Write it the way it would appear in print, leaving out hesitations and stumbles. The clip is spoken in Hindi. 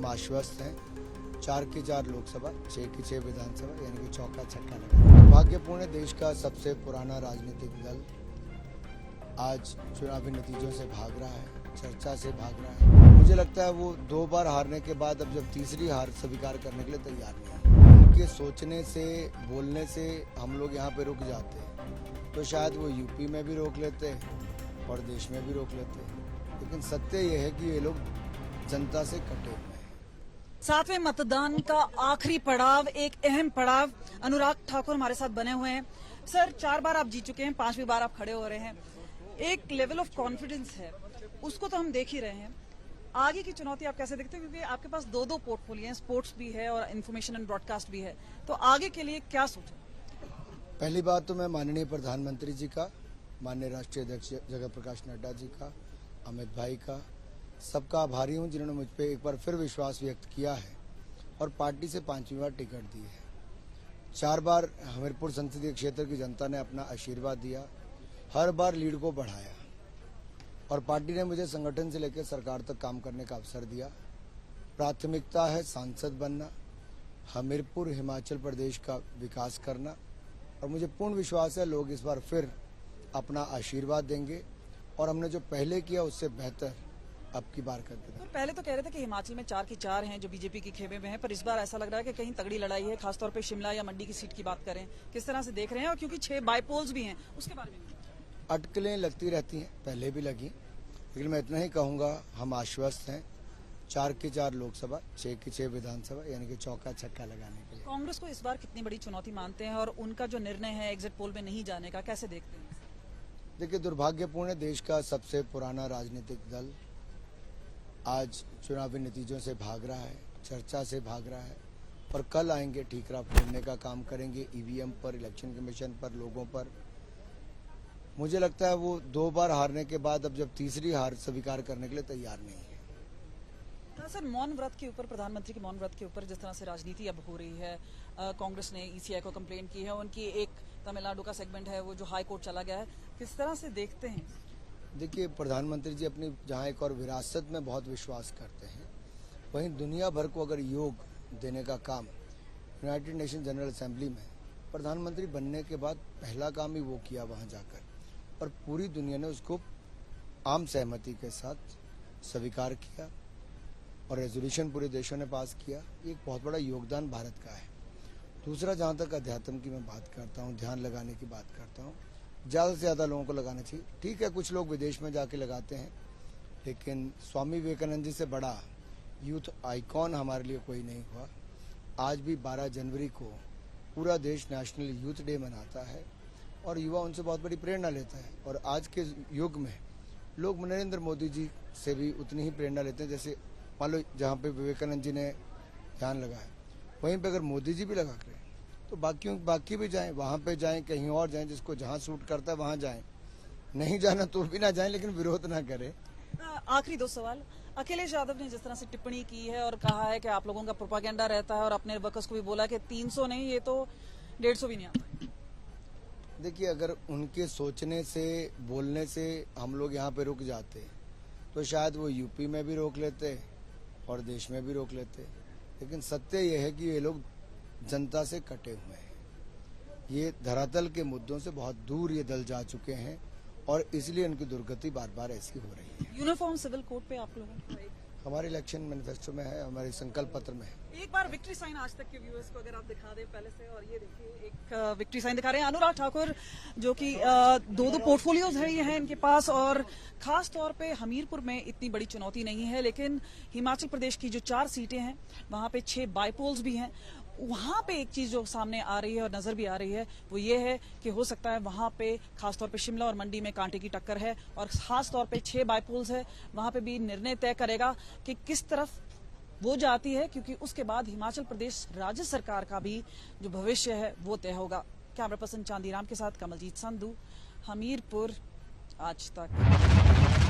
हम आश्वस्त हैं। 4 की 4 लोकसभा, 6 की 6 विधानसभा, यानी कि चौका छक्का लगा। दुर्भाग्यपूर्ण है, देश का सबसे पुराना राजनीतिक दल आज चुनावी नतीजों से भाग रहा है, चर्चा से भाग रहा है। मुझे लगता है वो 2 बार हारने के बाद अब जब तीसरी हार स्वीकार करने के लिए तैयार नहीं है। उनके सोचने से, बोलने से हम लोग यहाँ पे रुक जाते हैं, तो शायद वो यूपी में भी रोक लेते और देश में भी रोक लेते। लेकिन सत्य ये है कि ये लोग जनता से कटे हुए हैं। 7वें मतदान का आखिरी पड़ाव, एक अहम पड़ाव। अनुराग ठाकुर हमारे साथ बने हुए हैं। सर, 4 बार आप जीत चुके हैं, 5वीं बार आप खड़े हो रहे हैं। एक लेवल ऑफ कॉन्फिडेंस है, उसको तो हम देख ही रहे हैं। आगे की चुनौती आप कैसे देखते हैं, क्योंकि आपके पास 2 पोर्टफोलियो हैं, स्पोर्ट्स भी है और इन्फॉर्मेशन एंड ब्रॉडकास्ट भी है, तो आगे के लिए क्या सोचें? पहली बात तो मैं माननीय प्रधानमंत्री जी का, माननीय राष्ट्रीय अध्यक्ष जगत प्रकाश नड्डा जी का, अमित भाई का, सबका आभारी हूं जिन्होंने मुझ पर एक बार फिर विश्वास व्यक्त किया है और पार्टी से 5वीं बार टिकट दी है। 4 बार हमीरपुर संसदीय क्षेत्र की जनता ने अपना आशीर्वाद दिया, हर बार लीड को बढ़ाया और पार्टी ने मुझे संगठन से लेकर सरकार तक काम करने का अवसर दिया। प्राथमिकता है सांसद बनना, हमीरपुर हिमाचल प्रदेश का विकास करना और मुझे पूर्ण विश्वास है लोग इस बार फिर अपना आशीर्वाद देंगे और हमने जो पहले किया उससे बेहतर अब की बार करके। तो पहले तो कह रहे थे कि हिमाचल में 4 की 4 हैं जो बीजेपी की खेमे में है, पर इस बार ऐसा लग रहा है कि कहीं तगड़ी लड़ाई है, खासतौर पे शिमला या मंडी की सीट की बात करें, किस तरह से देख रहे हैं? और क्योंकि 6 बाईपोल्स भी हैं, उसके बारे में अटकलें लगती रहती हैं, पहले भी लगी, लेकिन मैं इतना ही कहूंगा, हम आश्वस्त हैं। 4 की 4 लोकसभा, 6 की 6 विधानसभा, यानी कि चौका छक्का लगाने के लिए। कांग्रेस को इस बार कितनी बड़ी चुनौती मानते हैं और उनका जो निर्णय है एग्जिट पोल में नहीं जाने का, कैसे देखते हैं? देखिए, दुर्भाग्यपूर्ण है, देश का सबसे पुराना राजनीतिक दल आज चुनावी नतीजों से भाग रहा है, चर्चा से भाग रहा है और कल आएंगे ठीकरा फोड़ने का काम करेंगे ईवीएम पर, इलेक्शन कमीशन पर, लोगों पर। मुझे लगता है वो 2 बार हारने के बाद अब जब तीसरी हार स्वीकार करने के लिए तैयार नहीं है। सर, मौन व्रत के ऊपर, प्रधानमंत्री के मौन व्रत के ऊपर जिस तरह से राजनीति अब हो रही है, कांग्रेस ने ईसीआई को कंप्लेंट की है, उनकी एक तमिलनाडु का सेगमेंट है वो जो हाई कोर्ट चला गया है, किस तरह से देखते हैं? देखिए, प्रधानमंत्री जी अपनी जहाँ एक और विरासत में बहुत विश्वास करते हैं, वहीं दुनिया भर को अगर योग देने का काम यूनाइटेड नेशन जनरल असेंबली में प्रधानमंत्री बनने के बाद पहला काम ही वो किया वहाँ जाकर, और पूरी दुनिया ने उसको आम सहमति के साथ स्वीकार किया और रेजोल्यूशन पूरे देशों ने पास किया। ये एक बहुत बड़ा योगदान भारत का है। दूसरा, जहाँ तक अध्यात्म की मैं बात करता हूँ, ध्यान लगाने की बात करता हूँ, ज़्यादा से ज़्यादा लोगों को लगाना चाहिए। ठीक है, कुछ लोग विदेश में जाके लगाते हैं, लेकिन स्वामी विवेकानंद जी से बड़ा यूथ आइकॉन हमारे लिए कोई नहीं हुआ। आज भी 12 जनवरी को पूरा देश नेशनल यूथ डे मनाता है और युवा उनसे बहुत बड़ी प्रेरणा लेता है। और आज के युग में लोग नरेंद्र मोदी जी से भी उतनी ही प्रेरणा लेते हैं, जैसे मान लो जहाँ पे विवेकानंद जी ने ध्यान लगाया, वहीं पे अगर मोदी जी भी लगा करें तो बाकी भी जाएं, वहाँ पे जाएं, कहीं और जाएं, जिसको जहाँ सूट करता है वहाँ जाएं। नहीं जाना तो भी ना जाएं, लेकिन विरोध ना करें। आखिरी 2 सवाल। अखिलेश यादव ने जिस तरह से टिप्पणी की है और कहा है कि आप लोगों का प्रोपागेंडा रहता है, और अपने वर्कर्स को भी बोला कि 300 नहीं, ये तो 150 भी नहीं आता। देखिए, अगर उनके सोचने से, बोलने से हम लोग यहाँ पे रुक जाते, तो शायद वो यूपी में भी रोक लेते और देश में भी रोक लेते। लेकिन सत्य ये है कि ये लोग जनता से कटे हुए हैं। ये धरातल के मुद्दों से बहुत दूर ये दल जा चुके हैं और इसलिए उनकी दुर्गति बार बार ऐसी हो रही है। यूनिफॉर्म सिविल कोड पे आप लोगों का हमारे इलेक्शन मैनिफेस्टो में है, हमारे संकल्प पत्र में है। एक बार विक्ट्री साइन आज तक के व्यूअर्स को अगर आप दिखा दें पहले से, और ये देखिए एक विक्ट्री साइन दिखा रहे हैं अनुराग ठाकुर, जो कि 2 पोर्टफोलियोज है ये हैं इनके पास, और खास तौर पे हमीरपुर में इतनी बड़ी चुनौती नहीं है, लेकिन हिमाचल प्रदेश की जो 4 सीटें हैं वहां पे 6 बाईपोल्स भी हैं। वहां पे एक चीज जो सामने आ रही है और नजर भी आ रही है वो ये है कि हो सकता है वहां पे खासतौर पे शिमला और मंडी में कांटे की टक्कर है, और खासतौर पे 6 बाईपोल्स है, वहां पे भी निर्णय तय करेगा कि किस तरफ वो जाती है, क्योंकि उसके बाद हिमाचल प्रदेश राज्य सरकार का भी जो भविष्य है वो तय होगा। कैमरा पर्सन चांदीराम के साथ कमलजीत संधू, हमीरपुर, आज तक।